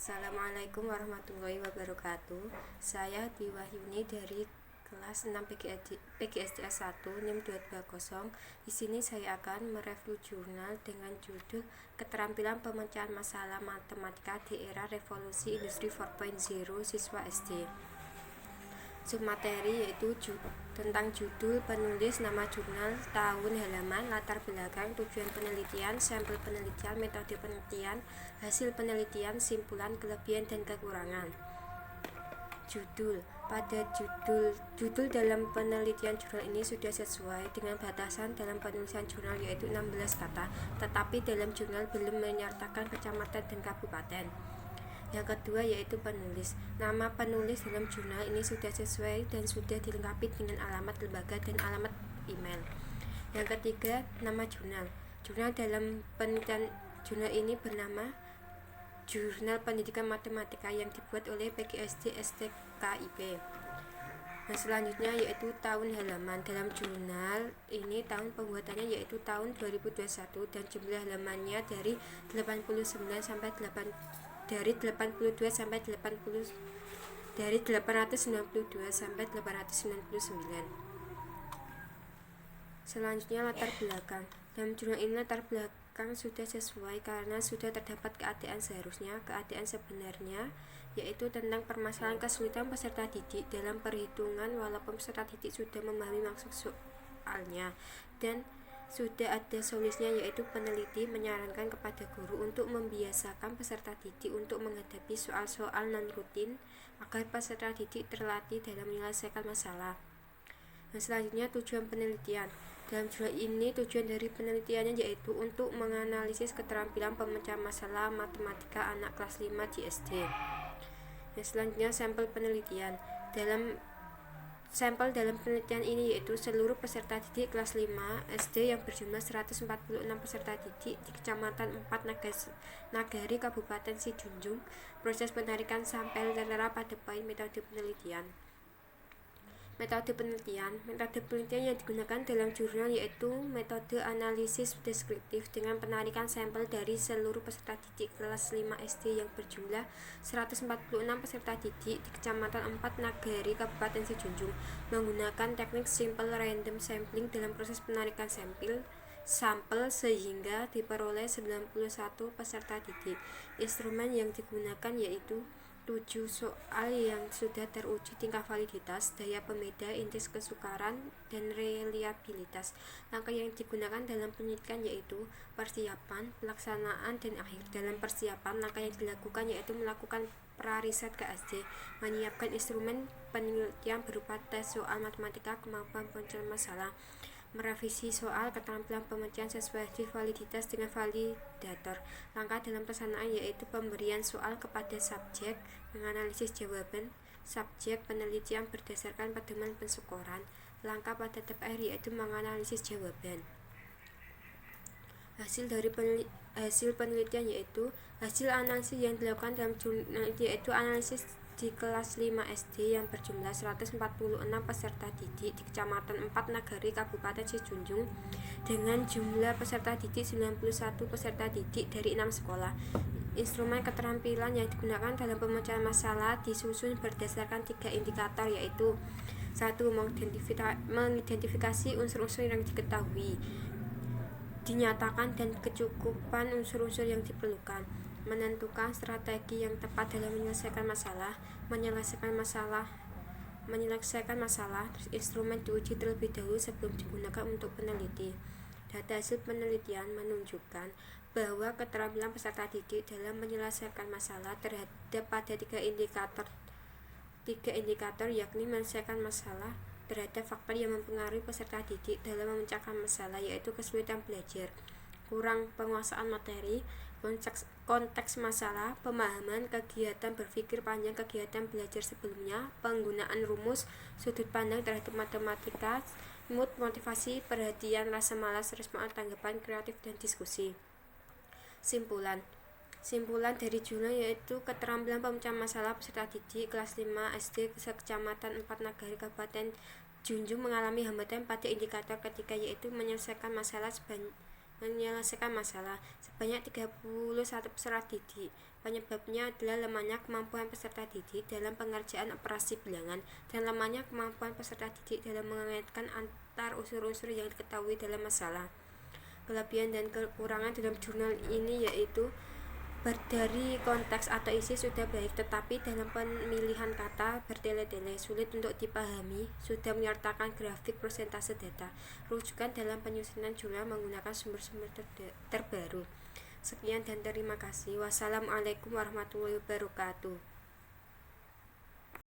Assalamualaikum warahmatullahi wabarakatuh. Saya Dwi Wahyuni dari kelas 6 PGSDA 1 NIM 220. Di sini saya akan mereview jurnal dengan judul Keterampilan Pemecahan Masalah Matematika di Era Revolusi Industri 4.0 siswa SD. Submateri yaitu tentang judul, penulis, nama jurnal, tahun, halaman, latar belakang, tujuan penelitian, sampel penelitian, metode penelitian, hasil penelitian, simpulan, kelebihan dan kekurangan. Judul. Pada judul dalam penelitian jurnal ini sudah sesuai dengan batasan dalam penulisan jurnal yaitu 16 kata, tetapi dalam jurnal belum menyertakan kecamatan dan kabupaten. Yang kedua yaitu penulis. Nama penulis dalam jurnal ini sudah sesuai dan sudah dilengkapi dengan alamat lembaga dan alamat email. Yang ketiga, nama jurnal. Jurnal dalam penelitian jurnal ini bernama Jurnal Pendidikan Matematika yang dibuat oleh PGSD STKIP. Nah, selanjutnya yaitu tahun halaman. Dalam jurnal ini tahun pembuatannya yaitu tahun 2021 dan jumlah halamannya dari 892 sampai 899. Selanjutnya latar belakang. Dalam jurnal ini latar belakang sudah sesuai karena sudah terdapat keadaan sebenarnya yaitu tentang permasalahan kesulitan peserta didik dalam perhitungan walaupun peserta didik sudah memahami maksud soalnya dan sudah ada solusinya yaitu peneliti menyarankan kepada guru untuk membiasakan peserta didik untuk menghadapi soal-soal non-rutin agar peserta didik terlatih dalam menyelesaikan masalah. Nah, selanjutnya tujuan penelitian. Dalam jurnal ini tujuan dari penelitiannya yaitu untuk menganalisis keterampilan pemecahan masalah matematika anak kelas 5 di SD. Nah, selanjutnya sampel penelitian. Sampel dalam penelitian ini yaitu seluruh peserta didik kelas 5 SD yang berjumlah 146 peserta didik di Kecamatan 4 Nagari Kabupaten Sijunjung. Proses penarikan sampel tertera pada poin metode penelitian. Metode penelitian yang digunakan dalam jurnal yaitu metode analisis deskriptif dengan penarikan sampel dari seluruh peserta didik kelas 5 SD yang berjumlah 146 peserta didik di Kecamatan 4 Nagari Kabupaten Sijunjung menggunakan teknik simple random sampling dalam proses penarikan sampel sehingga diperoleh 91 peserta didik. Instrumen yang digunakan yaitu 7 soal yang sudah teruji tingkat validitas, daya pembeda, indeks kesukaran, dan reliabilitas. Langkah yang digunakan dalam penelitian yaitu persiapan, pelaksanaan, dan akhir. Dalam persiapan, langkah yang dilakukan yaitu melakukan pra-riset ke SD, menyiapkan instrumen penelitian berupa tes soal matematika kemampuan pemecahan masalah, merevisi soal keterampilan pemecahan sesuai validitas dengan validator. Langkah dalam pelaksanaan yaitu pemberian soal kepada subjek, menganalisis jawaban subjek penelitian berdasarkan pedoman pensyukuran. Langkah pada tahap akhir yaitu menganalisis jawaban. Hasil penelitian yaitu hasil analisis yang dilakukan dalam jurnal yaitu analisis di kelas 5 SD yang berjumlah 146 peserta didik di Kecamatan 4 Nagari Kabupaten Sijunjung dengan jumlah peserta didik 91 peserta didik dari 6 sekolah. Instrumen keterampilan yang digunakan dalam pemecahan masalah disusun berdasarkan 3 indikator yaitu 1. Mengidentifikasi unsur-unsur yang diketahui, dinyatakan dan kecukupan unsur-unsur yang diperlukan, menentukan strategi yang tepat dalam menyelesaikan masalah. Instrumen diuji terlebih dahulu sebelum digunakan untuk peneliti. Data hasil penelitian menunjukkan bahwa keterampilan peserta didik dalam menyelesaikan masalah terhadap pada tiga indikator yakni menyelesaikan masalah terhadap faktor yang mempengaruhi peserta didik dalam memecahkan masalah yaitu kesulitan belajar, kurang penguasaan materi, konteks masalah, pemahaman, kegiatan berpikir panjang, kegiatan belajar sebelumnya, penggunaan rumus, sudut pandang terhadap matematika, mood, motivasi, perhatian, rasa malas, respon, tanggapan, kreatif, dan diskusi. Simpulan dari jurnal yaitu keterampilan pemecahan masalah peserta didik kelas 5 SD Kecamatan 4 Nagari Kabupaten Junjung mengalami hambatan pada indikator ketiga yaitu menyelesaikan masalah sebanyak 31 peserta didik Penyebabnya adalah lemahnya kemampuan peserta didik dalam pengerjaan operasi bilangan dan lemahnya kemampuan peserta didik dalam mengaitkan antar unsur-unsur yang diketahui dalam masalah. Kelebihan dan kekurangan dalam jurnal ini yaitu dari konteks atau isi sudah baik, tetapi dalam pemilihan kata bertele-tele, sulit untuk dipahami, sudah menyertakan grafik persentase data. Rujukan dalam penyusunan jurnal menggunakan sumber-sumber terbaru. Sekian dan terima kasih. Wassalamualaikum warahmatullahi wabarakatuh.